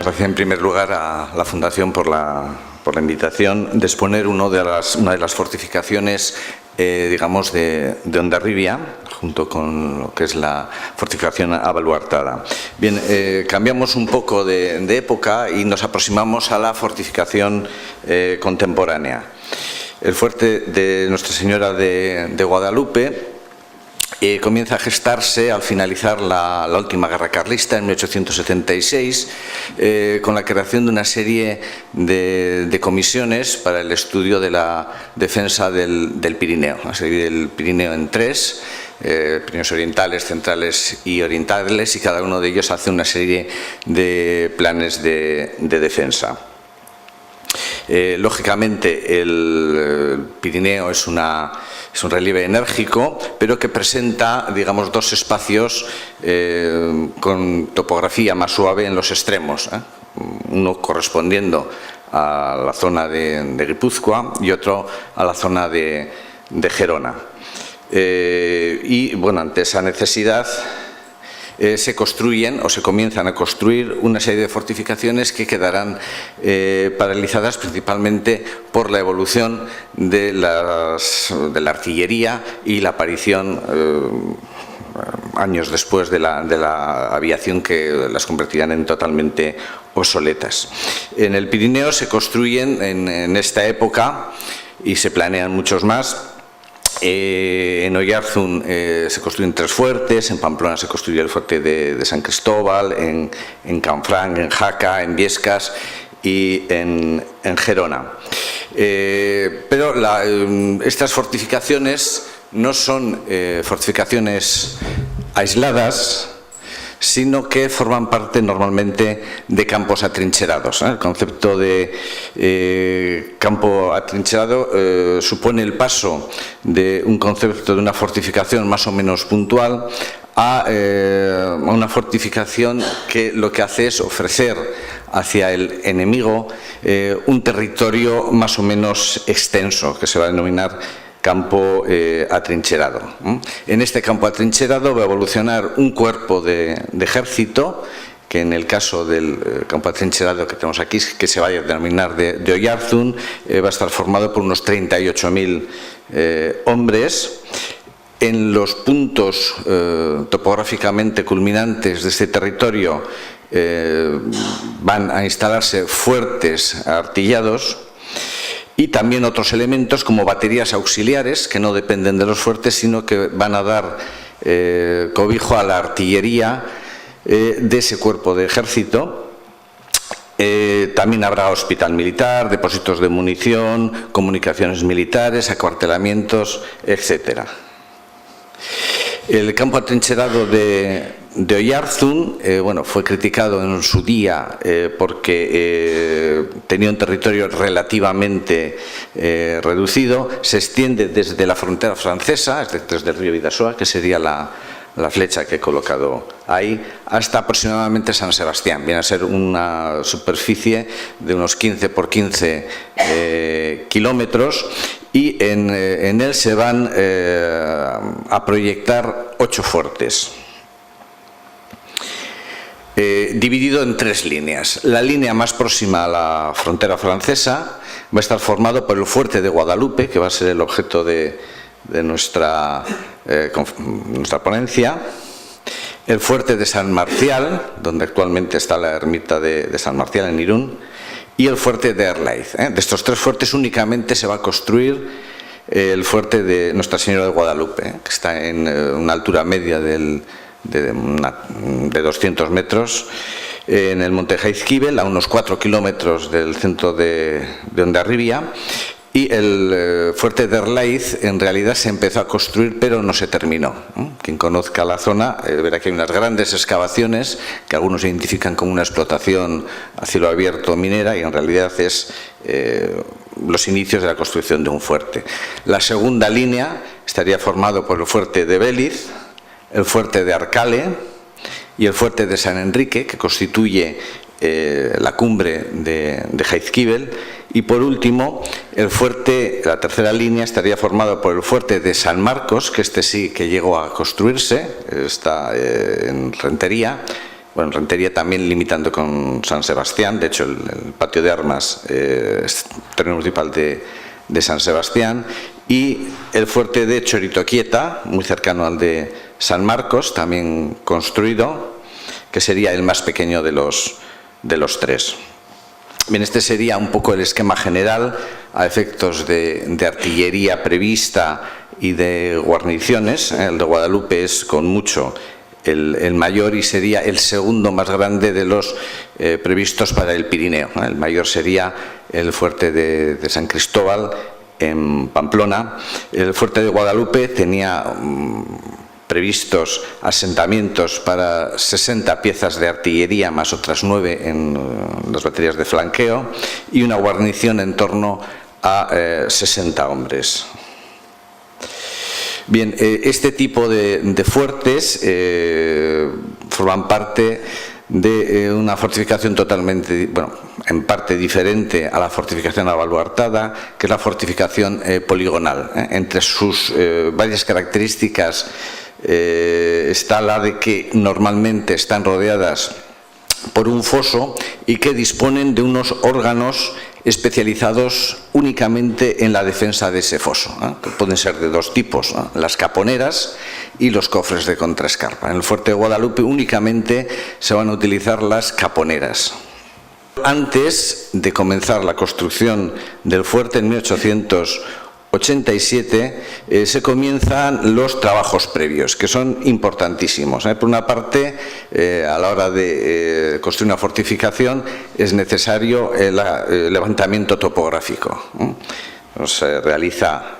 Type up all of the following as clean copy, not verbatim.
gracias en primer lugar a la Fundación por la invitación de exponer una de las fortificaciones, digamos, de Hondarribia, junto con lo que es la fortificación Abaluartada. Bien, cambiamos un poco de época y nos aproximamos a la fortificación contemporánea. El fuerte de Nuestra Señora de Guadalupe comienza a gestarse al finalizar la última guerra carlista en 1876, con la creación de una serie de comisiones para el estudio de la defensa del Pirineo. A serie del Pirineo en tres: Pirineos orientales, centrales y orientales, y cada uno de ellos hace una serie de planes de defensa. Lógicamente, el Pirineo es un relieve enérgico, pero que presenta, digamos, dos espacios con topografía más suave en los extremos, uno correspondiendo a la zona de Guipúzcoa y otro a la zona de Gerona. Y, bueno, ante esa necesidad se construyen o se comienzan a construir una serie de fortificaciones que quedarán paralizadas principalmente por la evolución de la artillería y la aparición años después de la aviación, que las convertirán en totalmente obsoletas. En el Pirineo se construyen en esta época, y se planean muchos más. En Oyarzún se construyen tres fuertes, en Pamplona se construye el fuerte de San Cristóbal, en Canfranc, en Jaca, en Viescas y en Gerona. Pero estas fortificaciones no son fortificaciones aisladas, sino que forman parte normalmente de campos atrincherados. El concepto de campo atrincherado supone el paso de un concepto de una fortificación más o menos puntual a una fortificación que lo que hace es ofrecer hacia el enemigo un territorio más o menos extenso, que se va a denominar campo atrincherado. En este campo atrincherado va a evolucionar un cuerpo de ejército, que en el caso del campo atrincherado que tenemos aquí, que se va a denominar de Oyarzún, va a estar formado por unos 38.000 hombres. En los puntos topográficamente culminantes de este territorio van a instalarse fuertes artillados, y también otros elementos como baterías auxiliares, que no dependen de los fuertes, sino que van a dar cobijo a la artillería de ese cuerpo de ejército. También habrá hospital militar, depósitos de munición, comunicaciones militares, acuartelamientos, etc. El campo atrincherado de Oyarzún, bueno, fue criticado en su día porque tenía un territorio relativamente reducido. Se extiende desde la frontera francesa, desde el río Bidasoa, que sería la flecha que he colocado ahí, hasta aproximadamente San Sebastián. Viene a ser una superficie de unos 15 por 15 kilómetros, y en él se van a proyectar 8 fuertes. Dividido en 3 líneas. La línea más próxima a la frontera francesa va a estar formado por el fuerte de Guadalupe, que va a ser el objeto de nuestra ponencia, el fuerte de San Marcial, donde actualmente está la ermita de San Marcial en Irún, y el fuerte de Erlaiz. De estos 3 fuertes únicamente se va a construir el fuerte de Nuestra Señora de Guadalupe, que está en una altura media de 200 metros, en el monte Jaizkibel, a unos 4 kilómetros del centro de Hondarribia. Y el fuerte de Erlaiz en realidad se empezó a construir, pero no se terminó. Quien conozca la zona verá que hay unas grandes excavaciones que algunos identifican como una explotación a cielo abierto minera, y en realidad es los inicios de la construcción de un fuerte. La segunda línea estaría formado por el fuerte de Béliz, el fuerte de Arcale y el fuerte de San Enrique, que constituye la cumbre de Jaizkibel. Y por último, la tercera línea estaría formado por el fuerte de San Marcos, que este sí que llegó a construirse, está en Rentería, bueno, Rentería también limitando con San Sebastián, de hecho el patio de armas es terreno municipal de San Sebastián, y el fuerte de Choritoquieta, muy cercano al de San Marcos, también construido, que sería el más pequeño de los tres. Bien, este sería un poco el esquema general a efectos de artillería prevista y de guarniciones. El de Guadalupe es con mucho el mayor y sería el segundo más grande de los previstos para el Pirineo. El mayor sería el fuerte de San Cristóbal en Pamplona. El fuerte de Guadalupe tenía previstos asentamientos para 60 piezas de artillería más otras 9 en las baterías de flanqueo y una guarnición en torno a 60 hombres. Bien, este tipo de fuertes forman parte de una fortificación totalmente, bueno, en parte diferente a la fortificación abaluartada, que es la fortificación poligonal. Entre sus varias características está la de que normalmente están rodeadas por un foso y que disponen de unos órganos especializados únicamente en la defensa de ese foso, que pueden ser de dos tipos, las caponeras y los cofres de contraescarpa. En el fuerte de Guadalupe únicamente se van a utilizar las caponeras. Antes de comenzar la construcción del fuerte en 1887 se comienzan los trabajos previos, que son importantísimos. Por una parte, a la hora de construir una fortificación es necesario el levantamiento topográfico. Se realiza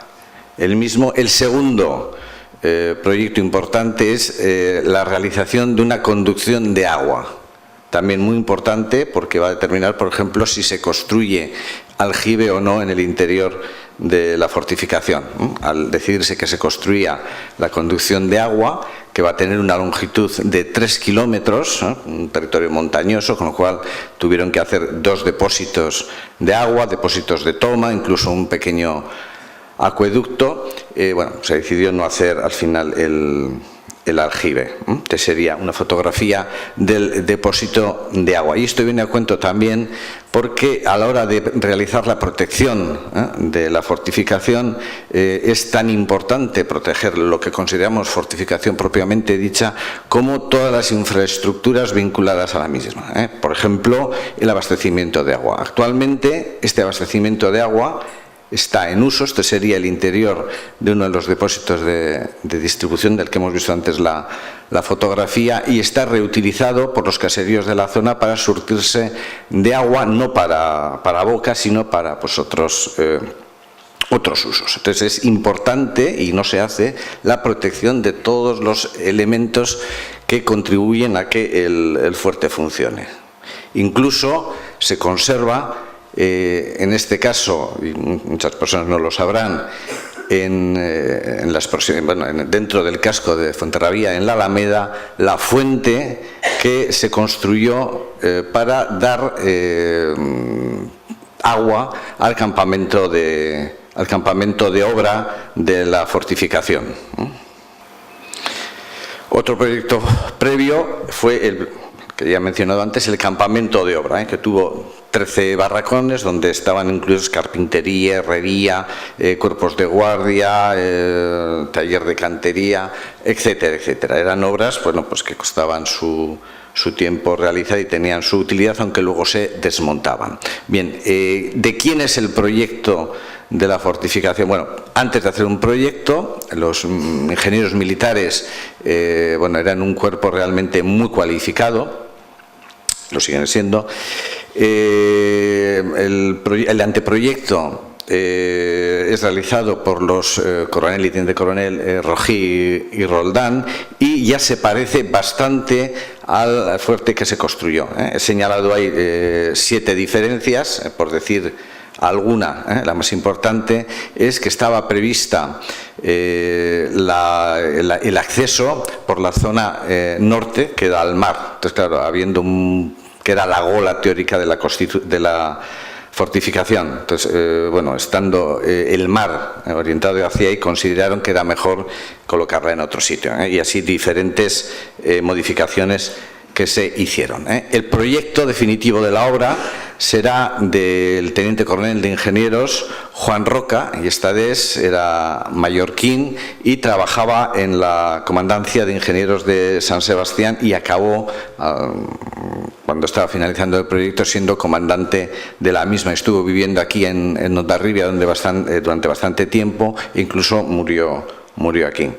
el mismo. El segundo proyecto importante es la realización de una conducción de agua. También muy importante porque va a determinar, por ejemplo, si se construye aljibe o no en el interior de la fortificación. Al decidirse que se construía la conducción de agua, que va a tener una longitud de 3 kilómetros, un territorio montañoso, con lo cual tuvieron que hacer 2 depósitos de agua, depósitos de toma, incluso un pequeño acueducto. Bueno, se decidió no hacer al final el aljibe, que sería una fotografía del depósito de agua. Y esto viene a cuento también porque a la hora de realizar la protección de la fortificación es tan importante proteger lo que consideramos fortificación propiamente dicha como todas las infraestructuras vinculadas a la misma. Por ejemplo, el abastecimiento de agua. Actualmente este abastecimiento de agua está en uso. Este sería el interior de uno de los depósitos de distribución del que hemos visto antes la fotografía, y está reutilizado por los caseríos de la zona para surtirse de agua, no para boca, sino para pues, otros usos. Entonces es importante, y no se hace, la protección de todos los elementos que contribuyen a que el fuerte funcione. Incluso se conserva, en este caso, y muchas personas no lo sabrán, dentro del casco de Fuenterrabía, en la Alameda, la fuente que se construyó para dar agua al campamento de obra de la fortificación. Otro proyecto previo fue el que ya he mencionado antes, el campamento de obra, que tuvo 13 barracones donde estaban incluidos carpintería, herrería, cuerpos de guardia, taller de cantería, etcétera, etcétera. Eran obras, bueno, pues que costaban su tiempo realizar y tenían su utilidad, aunque luego se desmontaban. Bien, ¿de quién es el proyecto de la fortificación? Bueno, antes de hacer un proyecto, los ingenieros militares eran un cuerpo realmente muy cualificado, lo siguen siendo. El anteproyecto es realizado por los coronel y teniente coronel Rojí y Roldán, y ya se parece bastante al fuerte que se construyó. He señalado ahí 7 diferencias, por decir alguna. La más importante es que estaba prevista el acceso por la zona norte, que da al mar. Entonces, claro, habiendo que era la gola teórica de la fortificación. Entonces, estando el mar orientado hacia ahí, consideraron que era mejor colocarla en otro sitio, y así diferentes modificaciones que se hicieron. El proyecto definitivo de la obra será del teniente coronel de ingenieros Juan Roca, y esta vez era mallorquín y trabajaba en la comandancia de ingenieros de San Sebastián y acabó, cuando estaba finalizando el proyecto, siendo comandante de la misma. Estuvo viviendo aquí en Hondarribia durante bastante tiempo e incluso murió aquí.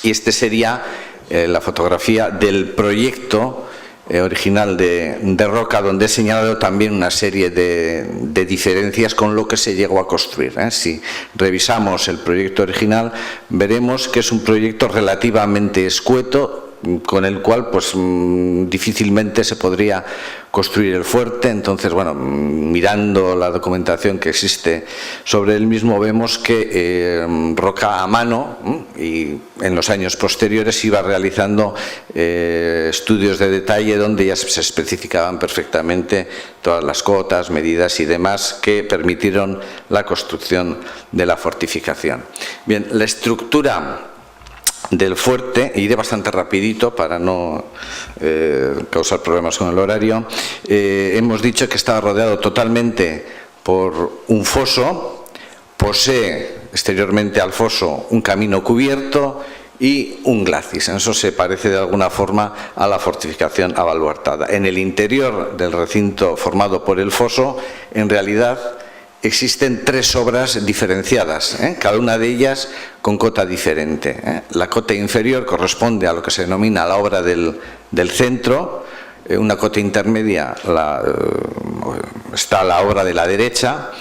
Y este sería la fotografía del proyecto original de Roca, donde he señalado también una serie de diferencias con lo que se llegó a construir. Si revisamos el proyecto original, veremos que es un proyecto relativamente escueto, con el cual pues difícilmente se podría construir el fuerte. Entonces, bueno, mirando la documentación que existe sobre el mismo, vemos que Roca a mano y en los años posteriores iba realizando estudios de detalle donde ya se especificaban perfectamente todas las cotas, medidas y demás que permitieron la construcción de la fortificación. Bien, la estructura del fuerte, iré bastante rapidito para no causar problemas con el horario. Hemos dicho que estaba rodeado totalmente por un foso, posee exteriormente al foso un camino cubierto y un glacis. Eso se parece de alguna forma a la fortificación abaluartada. En el interior del recinto formado por el foso, en realidad existen 3 obras diferenciadas, cada una de ellas con cota diferente. La cota inferior corresponde a lo que se denomina la obra del centro. Una cota intermedia está la obra de la derecha.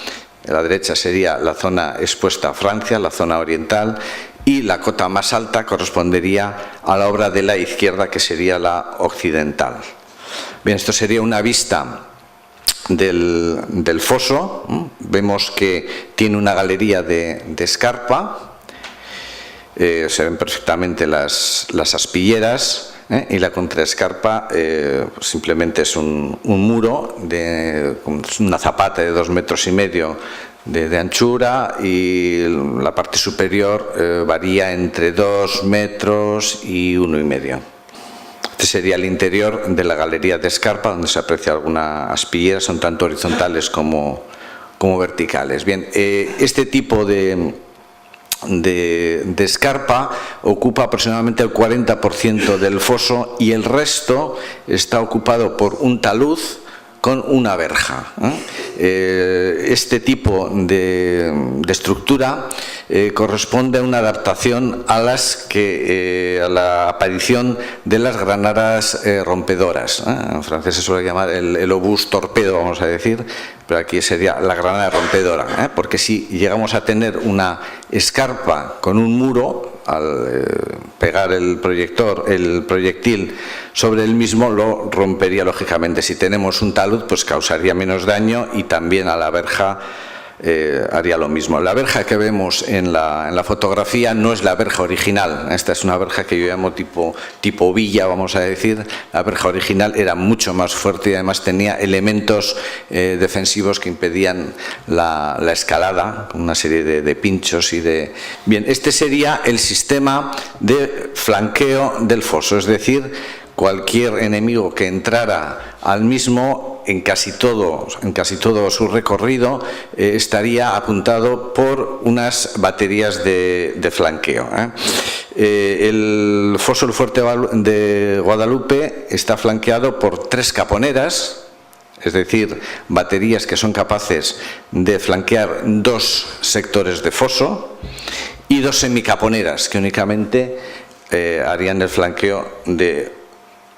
La derecha sería la zona expuesta a Francia, la zona oriental, y la cota más alta correspondería a la obra de la izquierda, que sería la occidental. Bien, esto sería una vista del foso. Vemos que tiene una galería de escarpa, se ven perfectamente las aspilleras, y la contraescarpa simplemente es un muro de una zapata de 2,5 metros de anchura, y la parte superior varía entre 2 metros y 1,5. Este sería el interior de la galería de escarpa, donde se aprecia alguna aspillera, son tanto horizontales como verticales. Bien, este tipo de escarpa ocupa aproximadamente el 40% del foso, y el resto está ocupado por un talud con una verja. Este tipo de estructura corresponde a una adaptación a la aparición de las granadas rompedoras. En francés se suele llamar el obús torpedo, vamos a decir, pero aquí sería la granada rompedora, porque si llegamos a tener una escarpa con un muro, al pegar el proyectil sobre el mismo, lo rompería lógicamente. Si tenemos un talud, pues causaría menos daño, y también a la verja haría lo mismo. La verja que vemos en la fotografía no es la verja original. Esta es una verja que yo llamo tipo villa, vamos a decir. La verja original era mucho más fuerte y además tenía elementos defensivos que impedían la escalada, con una serie de pinchos y de... Bien, este sería el sistema de flanqueo del foso, es decir, cualquier enemigo que entrara al mismo, en casi todo su recorrido, estaría apuntado por unas baterías de flanqueo. El foso del fuerte de Guadalupe está flanqueado por 3 caponeras, es decir, baterías que son capaces de flanquear 2 sectores de foso, y 2 semicaponeras que únicamente harían el flanqueo de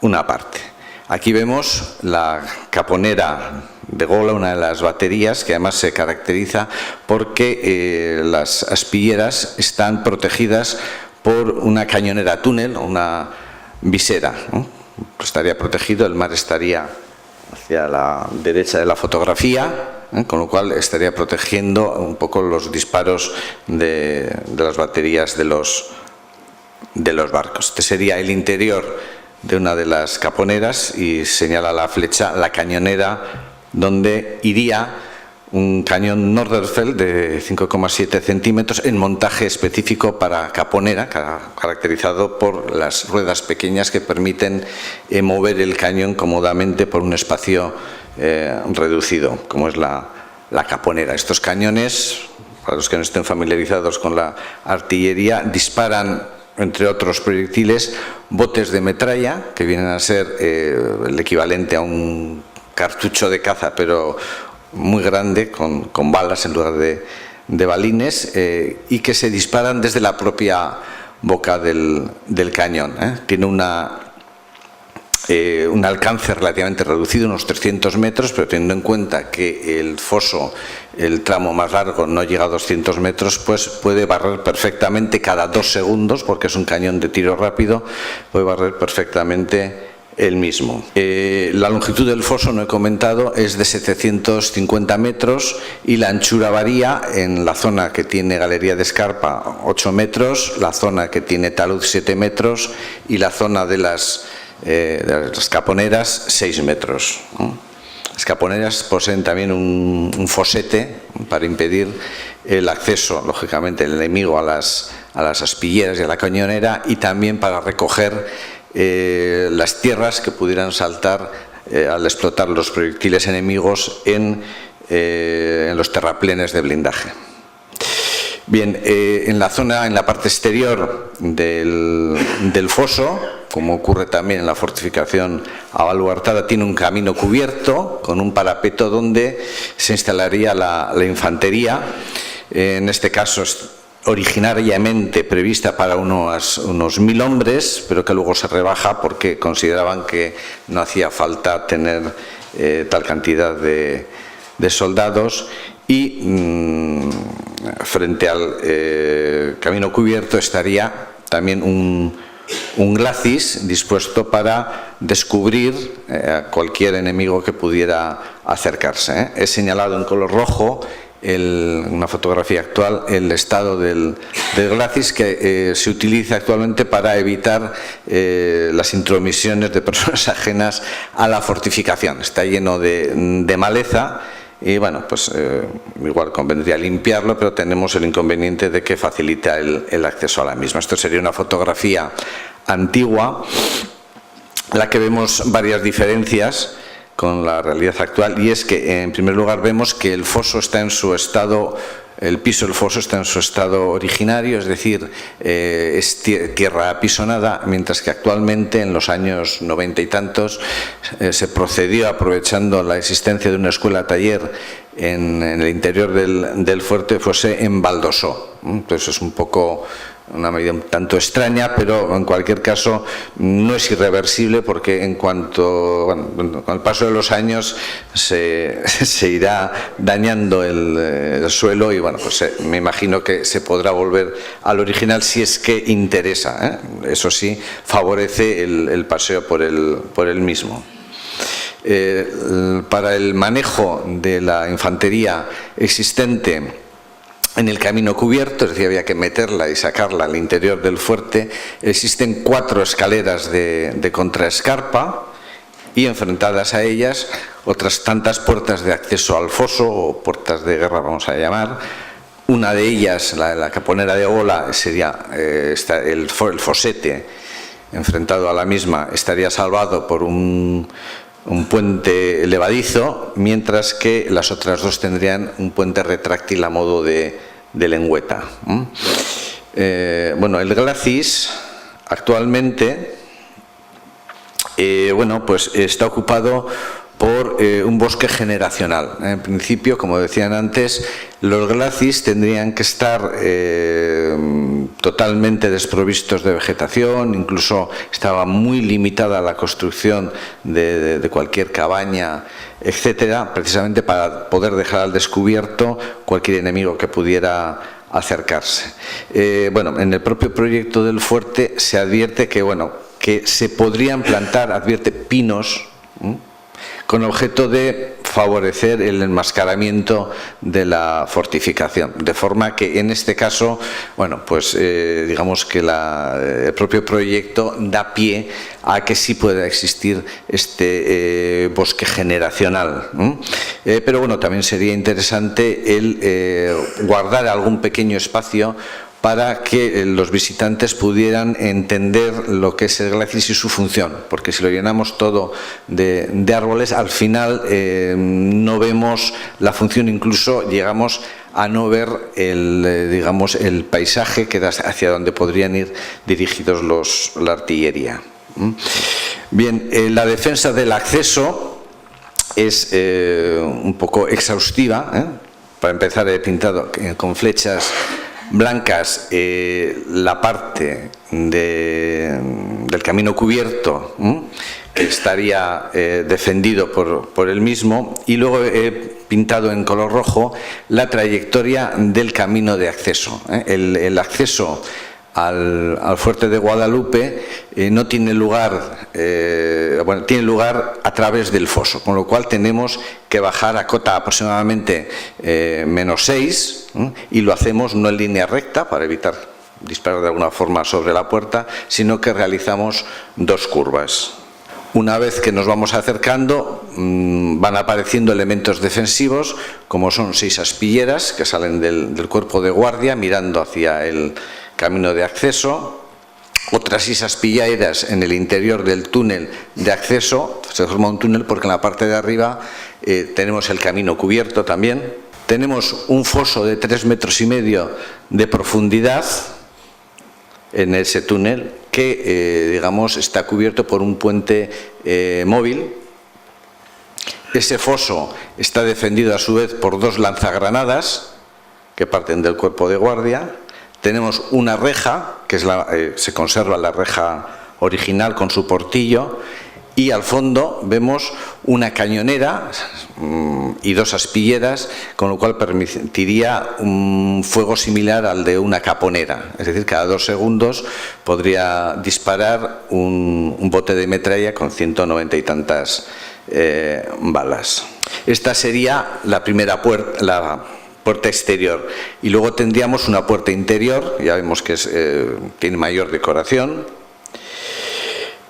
una parte. Aquí vemos la caponera de Gola, una de las baterías, que además se caracteriza porque las aspilleras están protegidas por una cañonera túnel, una visera. Estaría protegido, el mar estaría hacia la derecha de la fotografía, con lo cual estaría protegiendo un poco los disparos de las baterías de los barcos. Este sería el interior de una de las caponeras, y señala la flecha la cañonera donde iría un cañón Norderfeld de 5,7 centímetros en montaje específico para caponera, caracterizado por las ruedas pequeñas que permiten mover el cañón cómodamente por un espacio reducido, como es la caponera. Estos cañones, para los que no estén familiarizados con la artillería, disparan, entre otros proyectiles, botes de metralla, que vienen a ser el equivalente a un cartucho de caza, pero muy grande, con balas en lugar de balines, y que se disparan desde la propia boca del cañón. Tiene un alcance relativamente reducido, unos 300 metros, pero teniendo en cuenta que el foso, el tramo más largo, no llega a 200 metros, pues puede barrer perfectamente cada 2 segundos, porque es un cañón de tiro rápido, puede barrer perfectamente el mismo. La longitud del foso, no he comentado, es de 750 metros y la anchura varía en la zona que tiene galería de escarpa 8 metros, la zona que tiene talud 7 metros y la zona de las caponeras 6 metros. Las caponeras poseen también un fosete para impedir el acceso, lógicamente, del enemigo a las aspilleras y a la cañonera, y también para recoger las tierras que pudieran saltar al explotar los proyectiles enemigos en los terraplenes de blindaje. Bien, en la parte exterior del foso, como ocurre también en la fortificación abaluartada, tiene un camino cubierto con un parapeto donde se instalaría la infantería. En este caso originariamente prevista para unos 1000 hombres, pero que luego se rebaja porque consideraban que no hacía falta tener tal cantidad de soldados, y frente al camino cubierto estaría también un glacis dispuesto para descubrir a cualquier enemigo que pudiera acercarse. He señalado en color rojo, una fotografía actual, el estado del glacis, que se utiliza actualmente para evitar las intromisiones de personas ajenas a la fortificación. Está lleno de maleza y, bueno, pues igual convendría limpiarlo, pero tenemos el inconveniente de que facilita el acceso a la misma. Esto sería una fotografía antigua, en la que vemos varias diferencias con la realidad actual, y es que, en primer lugar, vemos que el foso está en su estado, el piso del foso está en su estado originario, es decir, es tierra apisonada, mientras que actualmente, en los años 90 y tantos, se procedió, aprovechando la existencia de una escuela-taller en el interior del fuerte, se embaldosó. Entonces es un poco una medida un tanto extraña, pero en cualquier caso no es irreversible, porque en cuanto, bueno, con el paso de los años se irá dañando el suelo, y, bueno, pues me imagino que se podrá volver al original si es que interesa, Eso sí, favorece el paseo por el mismo. Para el manejo de la infantería existente en el camino cubierto, es decir, había que meterla y sacarla al interior del fuerte, existen 4 escaleras de contraescarpa, y enfrentadas a ellas otras tantas puertas de acceso al foso, o puertas de guerra, vamos a llamar. Una de ellas, la caponera de Ola, sería el fosete. Enfrentado a la misma estaría salvado por un puente levadizo, mientras que las otras 2 tendrían un puente retráctil a modo de lengüeta. Bueno, el glacis actualmente pues está ocupado por un bosque generacional. En principio, como decían antes, los glacis tendrían que estar totalmente desprovistos de vegetación, incluso estaba muy limitada la construcción de cualquier cabaña, etcétera, precisamente para poder dejar al descubierto cualquier enemigo que pudiera acercarse. Bueno, en el propio proyecto del fuerte se advierte que se podrían plantar, advierte, pinos, con objeto de favorecer el enmascaramiento de la fortificación, de forma que en este caso, bueno, pues digamos que el propio proyecto da pie a que sí pueda existir este bosque generacional. Pero bueno, también sería interesante el guardar algún pequeño espacio para que los visitantes pudieran entender lo que es el glacis y su función, porque si lo llenamos todo de árboles, al final no vemos la función, incluso llegamos a no ver digamos, el paisaje que da hacia donde podrían ir dirigidos la artillería. Bien, la defensa del acceso es un poco exhaustiva. Para empezar, he pintado con flechas blancas la parte del camino cubierto, que estaría defendido por él mismo, y luego he pintado en color rojo la trayectoria del camino de acceso. El acceso al fuerte de Guadalupe no tiene lugar, bueno, tiene lugar a través del foso, con lo cual tenemos que bajar a cota aproximadamente -6, y lo hacemos no en línea recta para evitar disparar de alguna forma sobre la puerta, sino que realizamos 2 curvas. Una vez que nos vamos acercando, van apareciendo elementos defensivos, como son 6 aspilleras que salen del cuerpo de guardia mirando hacia el camino de acceso, otras 6 aspilleras en el interior del túnel de acceso. Se forma un túnel porque en la parte de arriba tenemos el camino cubierto también. Tenemos un foso de 3,5 metros de profundidad en ese túnel que, digamos, está cubierto por un puente móvil. Ese foso está defendido a su vez por 2 lanzagranadas que parten del cuerpo de guardia. Tenemos una reja, que es se conserva la reja original con su portillo, y al fondo vemos una cañonera y 2 aspilleras, con lo cual permitiría un fuego similar al de una caponera. Es decir, cada 2 segundos podría disparar un bote de metralla con 190 y tantas balas. Esta sería la primera puerta, la puerta exterior, y luego tendríamos una puerta interior, ya vemos que tiene mayor decoración,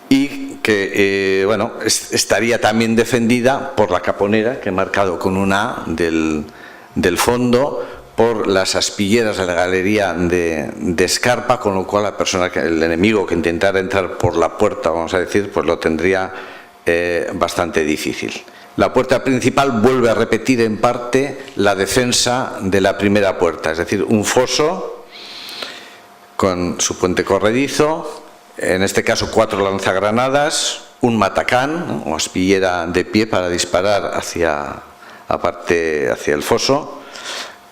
y que bueno, estaría también defendida por la caponera, que he marcado con una A del fondo, por las aspilleras de la galería de escarpa, con lo cual el enemigo que intentara entrar por la puerta, vamos a decir, pues lo tendría bastante difícil. La puerta principal vuelve a repetir en parte la defensa de la primera puerta, es decir, un foso con su puente corredizo, en este caso 4 lanzagranadas, un matacán o aspillera de pie para disparar hacia el foso,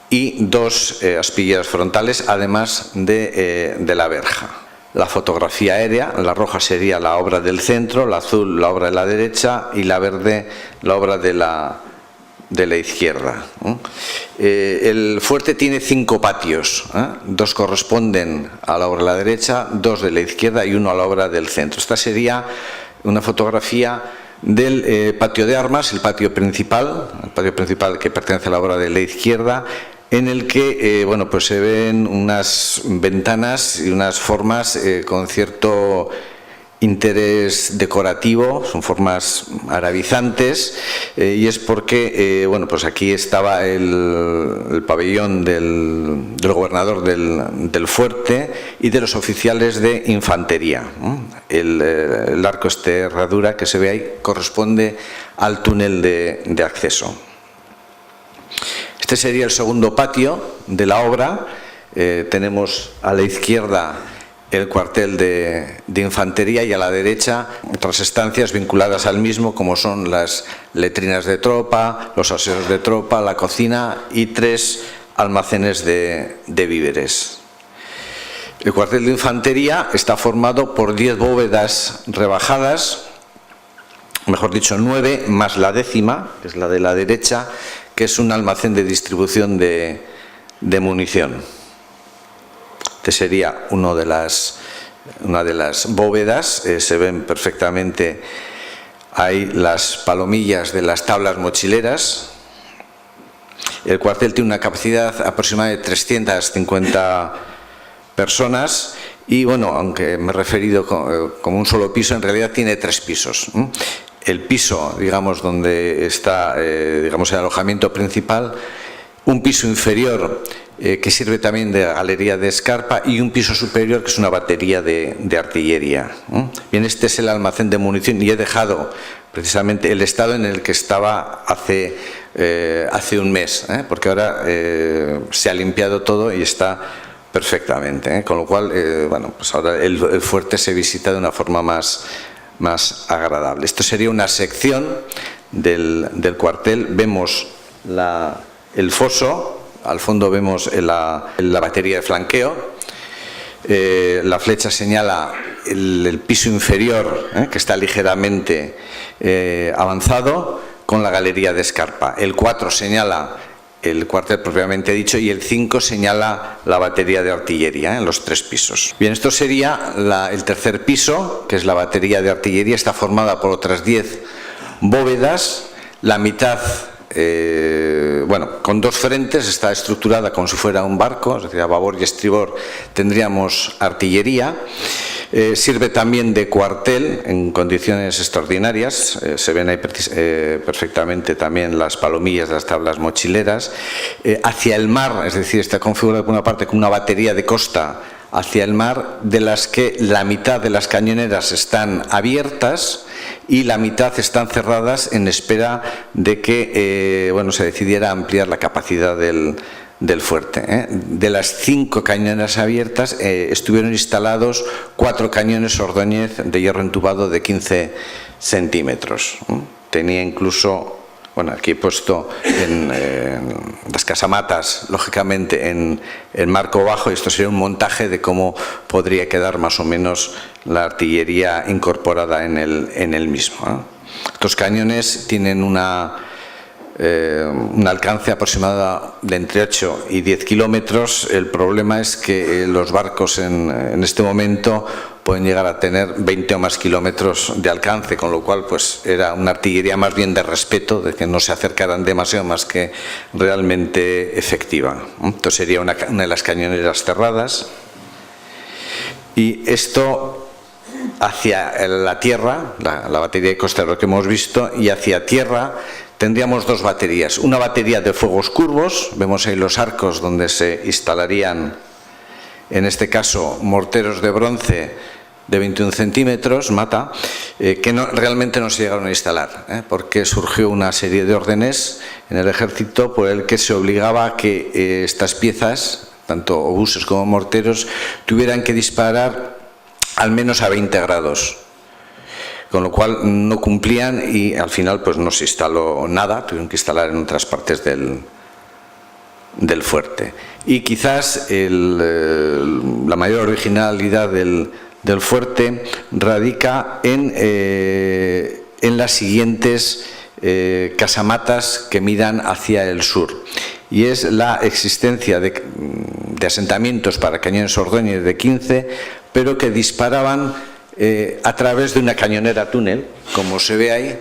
y 2 aspilleras frontales, además de la verja. La fotografía aérea, la roja sería la obra del centro, la azul la obra de la derecha y la verde la obra de la izquierda. El fuerte tiene 5 patios, 2 corresponden a la obra de la derecha, 2 de la izquierda y 1 a la obra del centro. Esta sería una fotografía del patio de armas, el patio principal que pertenece a la obra de la izquierda, en el que bueno, pues se ven unas ventanas y unas formas con cierto interés decorativo, son formas arabizantes, y es porque bueno, pues aquí estaba el pabellón del gobernador del fuerte y de los oficiales de infantería. El arco herradura que se ve ahí corresponde al túnel de acceso. Este sería el segundo patio de la obra. Tenemos a la izquierda el cuartel de infantería y a la derecha otras estancias vinculadas al mismo, como son las letrinas de tropa, los aseos de tropa, la cocina y 3 almacenes de víveres. El cuartel de infantería está formado por 10 bóvedas rebajadas, mejor dicho 9, más la 10ª, que es la de la derecha, que es un almacén de distribución de munición. Este sería una de las bóvedas, se ven perfectamente hay las palomillas de las tablas mochileras. El cuartel tiene una capacidad aproximada de 350 personas y, bueno, aunque me he referido como un solo piso, en realidad tiene 3 pisos. El piso, digamos, donde está digamos, el alojamiento principal, un piso inferior que sirve también de galería de escarpa y un piso superior que es una batería de artillería. Bien, este es el almacén de munición y he dejado precisamente el estado en el que estaba hace un mes, porque ahora se ha limpiado todo y está perfectamente, con lo cual, bueno, pues ahora el fuerte se visita de una forma más agradable. Esto sería una sección del cuartel. Vemos el foso, al fondo vemos la batería de flanqueo, la flecha señala el piso inferior, que está ligeramente avanzado, con la galería de escarpa. El 4 señala el cuartel propiamente dicho y el 5 señala la batería de artillería en los 3 pisos. Bien, esto sería el tercer piso, que es la batería de artillería. Está formada por otras 10 bóvedas, la mitad, bueno, con 2 frentes, está estructurada como si fuera un barco, es decir, a babor y estribor tendríamos artillería. Sirve también de cuartel en condiciones extraordinarias. Se ven ahí perfectamente también las palomillas de las tablas mochileras. Hacia el mar, es decir, está configurado por una parte con una batería de costa hacia el mar, de las que la mitad de las cañoneras están abiertas y la mitad están cerradas en espera de que bueno, se decidiera ampliar la capacidad del fuerte. De las 5 cañoneras abiertas estuvieron instalados 4 cañones Ordóñez de hierro entubado de 15 centímetros. Tenía incluso, bueno, aquí he puesto en las casamatas, lógicamente en marco bajo, y esto sería un montaje de cómo podría quedar más o menos la artillería incorporada en el mismo. Estos cañones tienen un alcance aproximado de entre 8 y 10 kilómetros. El problema es que los barcos en este momento pueden llegar a tener 20 o más kilómetros de alcance, con lo cual pues era una artillería más bien de respeto, de que no se acercaran demasiado, más que realmente efectiva. Entonces sería una de las cañoneras cerradas. Y esto hacia la tierra, la batería de costero que hemos visto, y hacia tierra tendríamos 2 baterías. Una batería de fuegos curvos, vemos ahí los arcos donde se instalarían, en este caso, morteros de bronce de 21 centímetros, mata, que realmente no se llegaron a instalar, porque surgió una serie de órdenes en el ejército por el que se obligaba a que estas piezas, tanto obuses como morteros, tuvieran que disparar al menos a 20 grados. Con lo cual no cumplían y al final pues no se instaló nada, tuvieron que instalar en otras partes del fuerte. Y quizás la mayor originalidad del fuerte radica en las siguientes casamatas que miran hacia el sur, y es la existencia de asentamientos para cañones Ordóñez de 15, pero que disparaban a través de una cañonera túnel, como se ve ahí,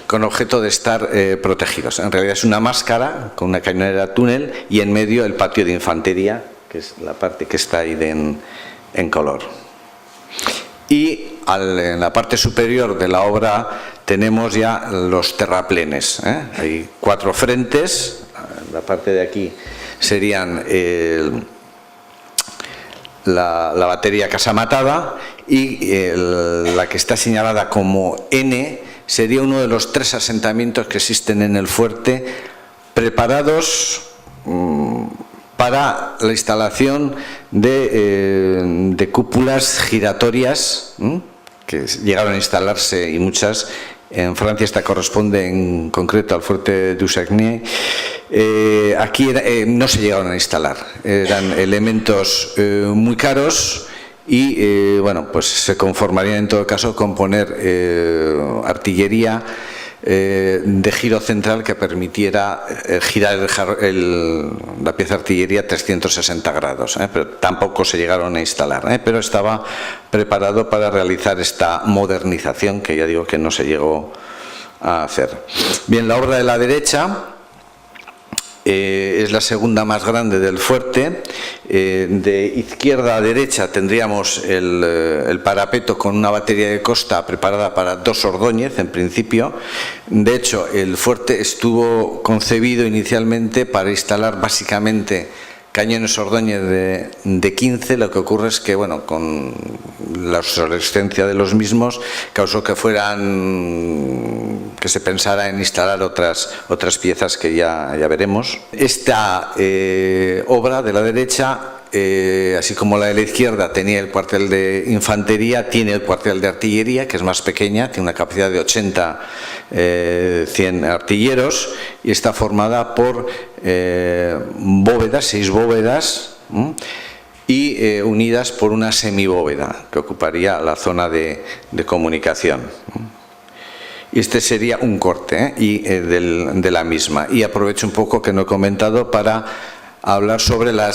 con objeto de estar protegidos. En realidad es una máscara con una cañonera túnel y en medio el patio de infantería, que es la parte que está ahí en color. Y en la parte superior de la obra tenemos ya los terraplenes. Hay 4 frentes. La parte de aquí serían la batería casamatada, y la que está señalada como N sería uno de los 3 asentamientos que existen en el fuerte, preparados para la instalación de cúpulas giratorias, que llegaron a instalarse, y muchas en Francia. Esta corresponde en concreto al fuerte de Dusagny. Aquí no se llegaron a instalar, eran elementos muy caros y bueno, pues se conformarían en todo caso con poner artillería de giro central que permitiera girar la pieza de artillería 360 grados, pero tampoco se llegaron a instalar, pero estaba preparado para realizar esta modernización que ya digo que no se llegó a hacer. Bien, la obra de la derecha es la segunda más grande del fuerte. De izquierda a derecha tendríamos el parapeto con una batería de costa preparada para 2 Ordóñez en principio. De hecho, el fuerte estuvo concebido inicialmente para instalar básicamente cañones Ordóñez de 15, lo que ocurre es que, bueno, con la obsolescencia de los mismos causó que se pensara en instalar otras piezas que ya veremos. Esta obra de la derecha, así como la de la izquierda tenía el cuartel de infantería, tiene el cuartel de artillería, que es más pequeña, tiene una capacidad de 100 artilleros, y está formada por bóvedas, 6 bóvedas, y unidas por una semibóveda que ocuparía la zona de comunicación. Y este sería un corte de la misma. Y aprovecho un poco que no he comentado para hablar sobre la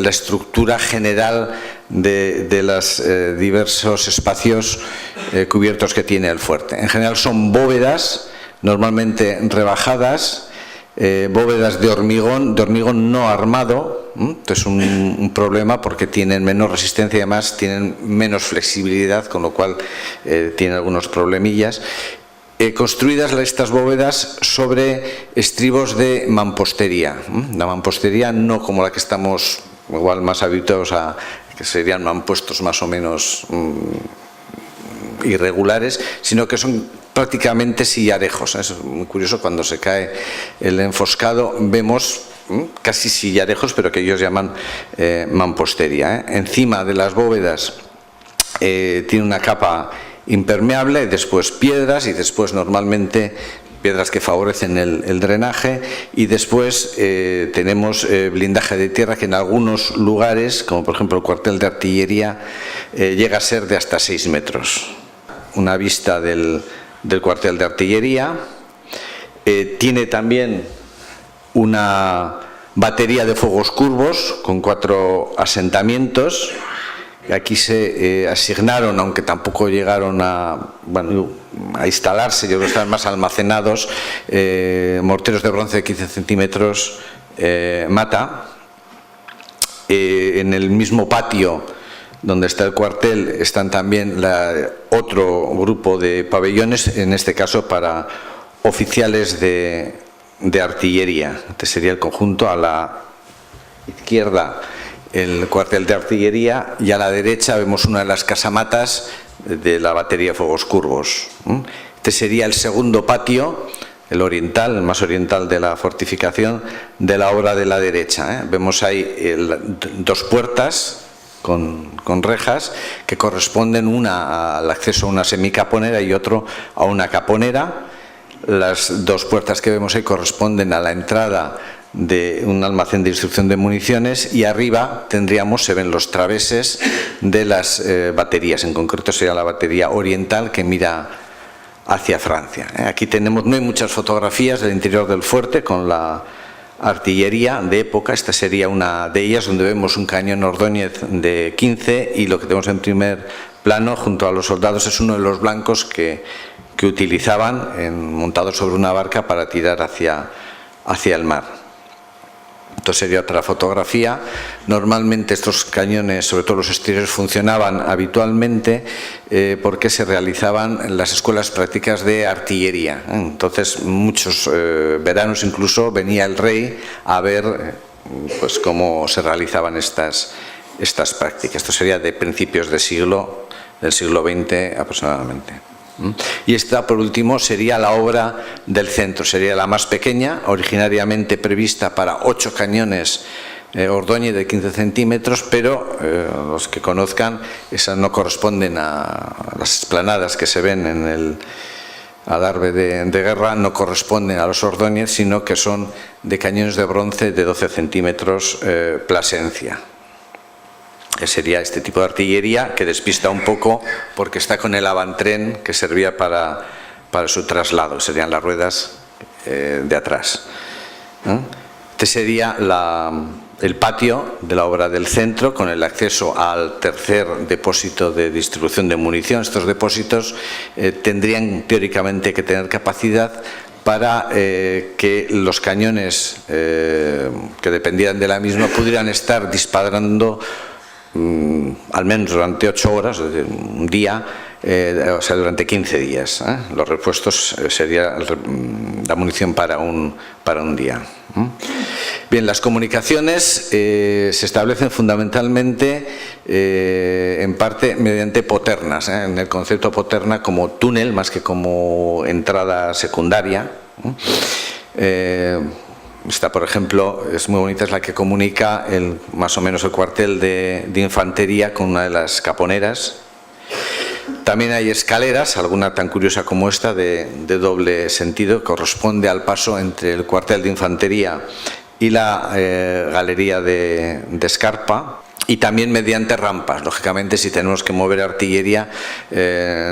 estructura general de los diversos espacios cubiertos que tiene el fuerte. En general son bóvedas, normalmente rebajadas, bóvedas de hormigón no armado. Esto es un problema porque tienen menos resistencia y además tienen menos flexibilidad, con lo cual tienen algunos problemillas. Construidas estas bóvedas sobre estribos de mampostería. La mampostería no como la que estamos igual más habituados a, que serían mampuestos más o menos irregulares, sino que son prácticamente sillarejos. Es muy curioso, cuando se cae el enfoscado vemos casi sillarejos, pero que ellos llaman mampostería. Encima de las bóvedas tiene una capa impermeable, después piedras, y después normalmente piedras que favorecen el drenaje, y después tenemos blindaje de tierra que en algunos lugares, como por ejemplo el cuartel de artillería, llega a ser de hasta 6 metros. Una vista del cuartel de artillería. Tiene también una batería de fuegos curvos con 4 asentamientos. Aquí se asignaron, aunque tampoco llegaron a instalarse, yo creo que están más almacenados, morteros de bronce de 15 centímetros Mata. En el mismo patio donde está el cuartel están también otro grupo de pabellones, en este caso para oficiales de artillería. Este sería el conjunto. A la izquierda el cuartel de artillería, y a la derecha vemos una de las casamatas de la batería de fuegos curvos. Este sería el segundo patio, el oriental, el más oriental de la fortificación, de la obra de la derecha. Vemos ahí 2 puertas con rejas que corresponden, una al acceso a una semicaponera y otro a una caponera. Las 2 puertas que vemos ahí corresponden a la entrada de un almacén de instrucción de municiones, y arriba se ven los traveses de las baterías. En concreto sería la batería oriental que mira hacia Francia. Aquí tenemos, no hay muchas fotografías del interior del fuerte con la artillería de época. Esta sería una de ellas, donde vemos un cañón Ordóñez de 15, y lo que tenemos en primer plano junto a los soldados es uno de los blancos que utilizaban montados sobre una barca para tirar hacia el mar. Esto sería otra fotografía. Normalmente estos cañones, sobre todo los exteriores, funcionaban habitualmente porque se realizaban en las escuelas prácticas de artillería. Entonces, muchos veranos incluso venía el rey a ver pues cómo se realizaban estas prácticas. Esto sería de principios del siglo XX aproximadamente. Y esta, por último, sería la obra del centro, sería la más pequeña, originariamente prevista para 8 cañones Ordóñez de 15 centímetros, pero los que conozcan, esas no corresponden a las esplanadas que se ven en el adarve de guerra, no corresponden a los Ordóñez, sino que son de cañones de bronce de 12 centímetros Plasencia. Que sería este tipo de artillería, que despista un poco porque está con el avantren que servía para para su traslado, serían las ruedas de atrás. Este sería el patio de la obra del centro, con el acceso al tercer depósito de distribución de munición. Estos depósitos tendrían teóricamente que tener capacidad para que los cañones que dependían de la misma pudieran estar disparando al menos durante 8 horas, un día, o sea, durante 15 días. Los repuestos sería la munición para un día. Bien, las comunicaciones se establecen fundamentalmente en parte mediante poternas, en el concepto poterna como túnel más que como entrada secundaria. Esta, por ejemplo, es muy bonita, es la que comunica más o menos el cuartel de infantería con una de las caponeras. También hay escaleras, alguna tan curiosa como esta, de doble sentido, corresponde al paso entre el cuartel de infantería y la galería de escarpa, y también mediante rampas. Lógicamente, si tenemos que mover artillería,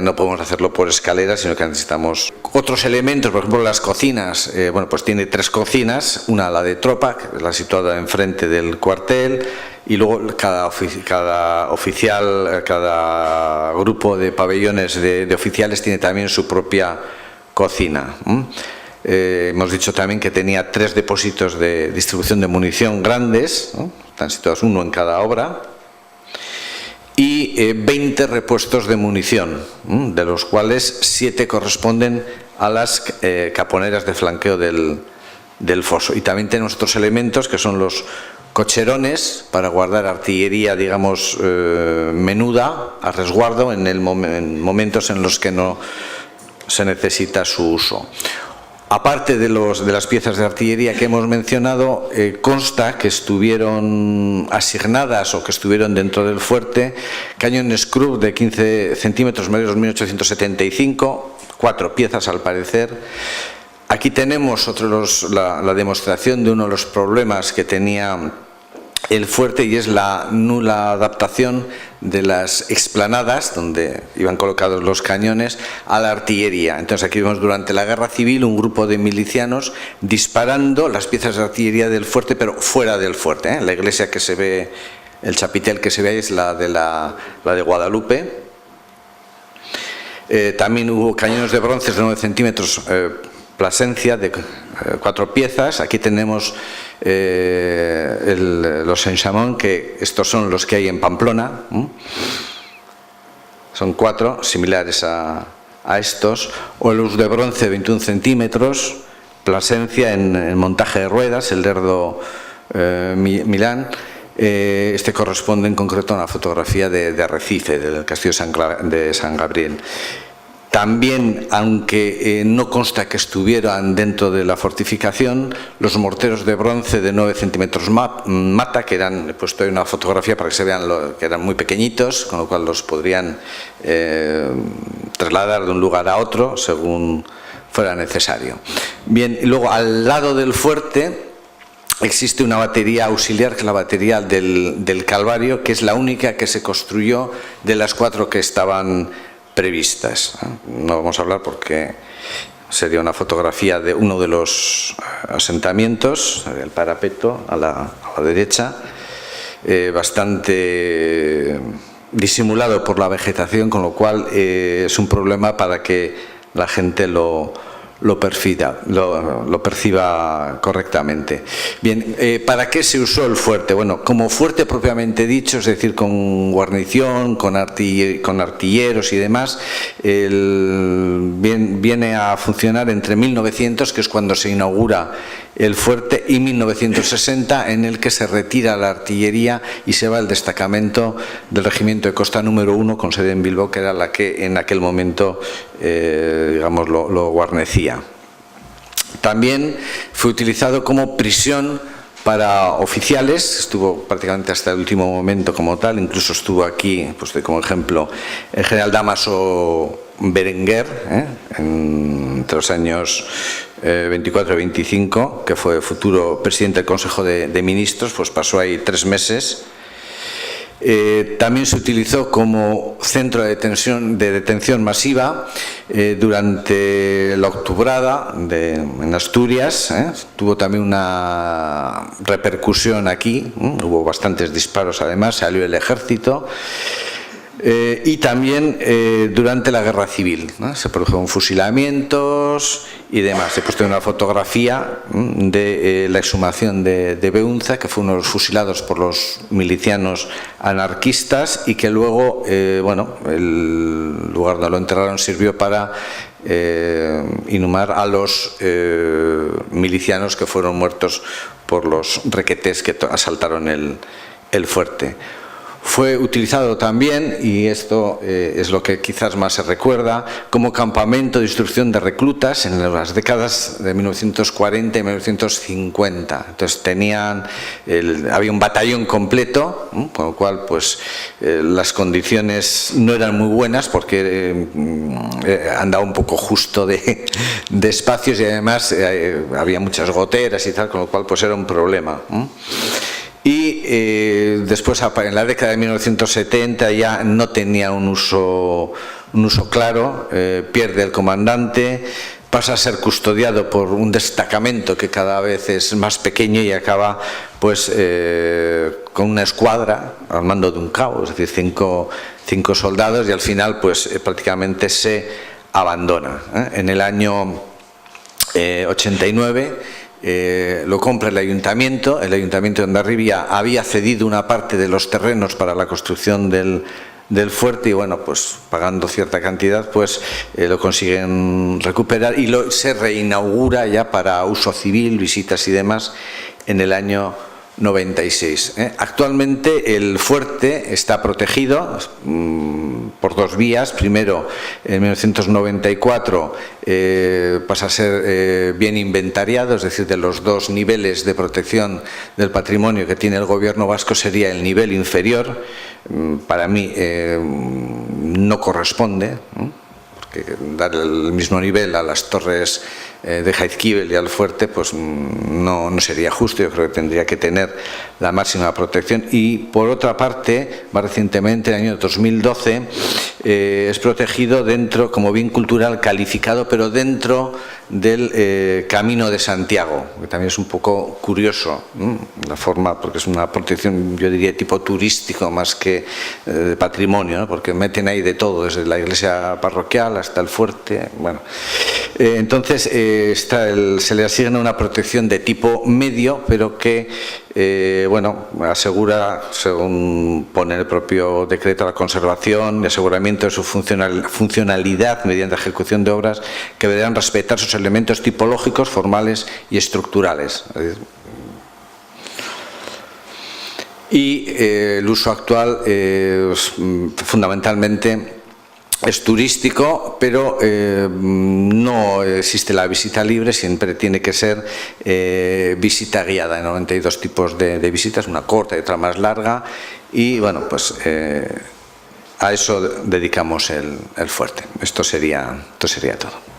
no podemos hacerlo por escaleras, sino que necesitamos otros elementos. Por ejemplo, las cocinas. Bueno, pues tiene 3 cocinas, una la de tropa, que es la situada enfrente del cuartel, y luego cada oficial, cada grupo de pabellones de oficiales tiene también su propia cocina. Hemos dicho también que tenía 3 depósitos de distribución de munición grandes, ¿no? Están situados uno en cada obra, y 20 repuestos de munición, de los cuales 7 corresponden a las caponeras de flanqueo del foso. Y también tenemos otros elementos que son los cocherones para guardar artillería, digamos, menuda, a resguardo en momentos en los que no se necesita su uso. Aparte de las piezas de artillería que hemos mencionado, consta que estuvieron asignadas o que estuvieron dentro del fuerte cañones Krupp de 15 centímetros medios 1875, 4 piezas al parecer. Aquí tenemos la demostración de uno de los problemas que tenía el fuerte, y es la nula adaptación de las explanadas donde iban colocados los cañones a la artillería. Entonces aquí vemos durante la guerra civil un grupo de milicianos disparando las piezas de artillería del fuerte, pero fuera del fuerte. La iglesia que se ve, el chapitel que se ve ahí es la de Guadalupe. También hubo cañones de bronce de 9 centímetros, Plasencia, de 4 piezas. Aquí tenemos los Saint-Chamond, que estos son los que hay en Pamplona. Son 4, similares a estos. O los de bronce, 21 centímetros, Plasencia en montaje de ruedas, el Lerdo Milán. Este corresponde en concreto a una fotografía de Arrecife, del castillo de San Gabriel. También, aunque no consta que estuvieran dentro de la fortificación, los morteros de bronce de 9 centímetros mata, que eran, he puesto ahí una fotografía para que se vean que eran muy pequeñitos, con lo cual los podrían trasladar de un lugar a otro según fuera necesario. Bien, y luego al lado del fuerte existe una batería auxiliar, que es la batería del Calvario, que es la única que se construyó de las 4 que estaban previstas. No vamos a hablar porque sería una fotografía de uno de los asentamientos, el parapeto a la derecha, bastante disimulado por la vegetación, con lo cual es un problema para que la gente lo perciba correctamente. Bien, ¿para qué se usó el fuerte? Bueno, como fuerte propiamente dicho, es decir, con guarnición, con artilleros y demás, viene a funcionar entre 1900, que es cuando se inaugura el fuerte, y 1960, en el que se retira la artillería y se va el destacamento del Regimiento de Costa número 1, con sede en Bilbao, que era la que en aquel momento digamos, lo guarnecía. También fue utilizado como prisión para oficiales, estuvo prácticamente hasta el último momento como tal. Incluso estuvo aquí, pues como ejemplo, el general Dámaso Berenguer, entre los años 24 y 25, que fue futuro presidente del Consejo de Ministros, pues pasó ahí 3 meses. También se utilizó como centro de detención masiva durante la octubrada en Asturias. Tuvo también una repercusión aquí, hubo bastantes disparos, además salió el ejército. Y también durante la guerra civil, ¿no? Se produjeron fusilamientos y demás. He puesto una fotografía de la exhumación de Beunza, que fue uno de los fusilados por los milicianos anarquistas y que luego, bueno, el lugar donde lo enterraron sirvió para inhumar a los milicianos que fueron muertos por los requetés que asaltaron el fuerte. Fue utilizado también, y esto es lo que quizás más se recuerda, como campamento de instrucción de reclutas en las décadas de 1940 y 1950. Entonces había un batallón completo, con lo cual pues las condiciones no eran muy buenas porque andaba un poco justo de espacios y además había muchas goteras y tal, con lo cual pues era un problema. Y después, en la década de 1970, ya no tenía un uso claro, pierde el comandante, pasa a ser custodiado por un destacamento que cada vez es más pequeño y acaba pues con una escuadra al mando de un cabo, es decir, cinco soldados, y al final pues prácticamente se abandona. En el año 89 lo compra el ayuntamiento de Hondarribia había cedido una parte de los terrenos para la construcción del fuerte y bueno, pues pagando cierta cantidad pues lo consiguen recuperar y se reinaugura ya para uso civil, visitas y demás en el año 96. Actualmente el fuerte está protegido por dos vías. Primero, en 1994 pasa a ser bien inventariado, es decir, de los dos niveles de protección del patrimonio que tiene el gobierno vasco sería el nivel inferior. Para mí no corresponde, porque dar el mismo nivel a las torres de Jaizkibel y al fuerte pues no sería justo. Yo creo que tendría que tener la máxima protección. Y por otra parte, más recientemente, en el año 2012, es protegido dentro como bien cultural calificado, pero dentro del Camino de Santiago, que también es un poco curioso, la forma, porque es una protección, yo diría, tipo turístico más que de patrimonio, ¿no? Porque meten ahí de todo, desde la iglesia parroquial hasta el fuerte. Bueno, entonces se le asigna una protección de tipo medio, pero que bueno, asegura, según pone el propio decreto, la conservación y aseguramiento de su funcionalidad mediante ejecución de obras que deberán respetar sus elementos tipológicos, formales y estructurales. Y el uso actual fundamentalmente es turístico, pero no existe la visita libre, siempre tiene que ser visita guiada. Hay 92 tipos de visitas, una corta y otra más larga, y bueno, pues a eso dedicamos el fuerte. Esto sería todo.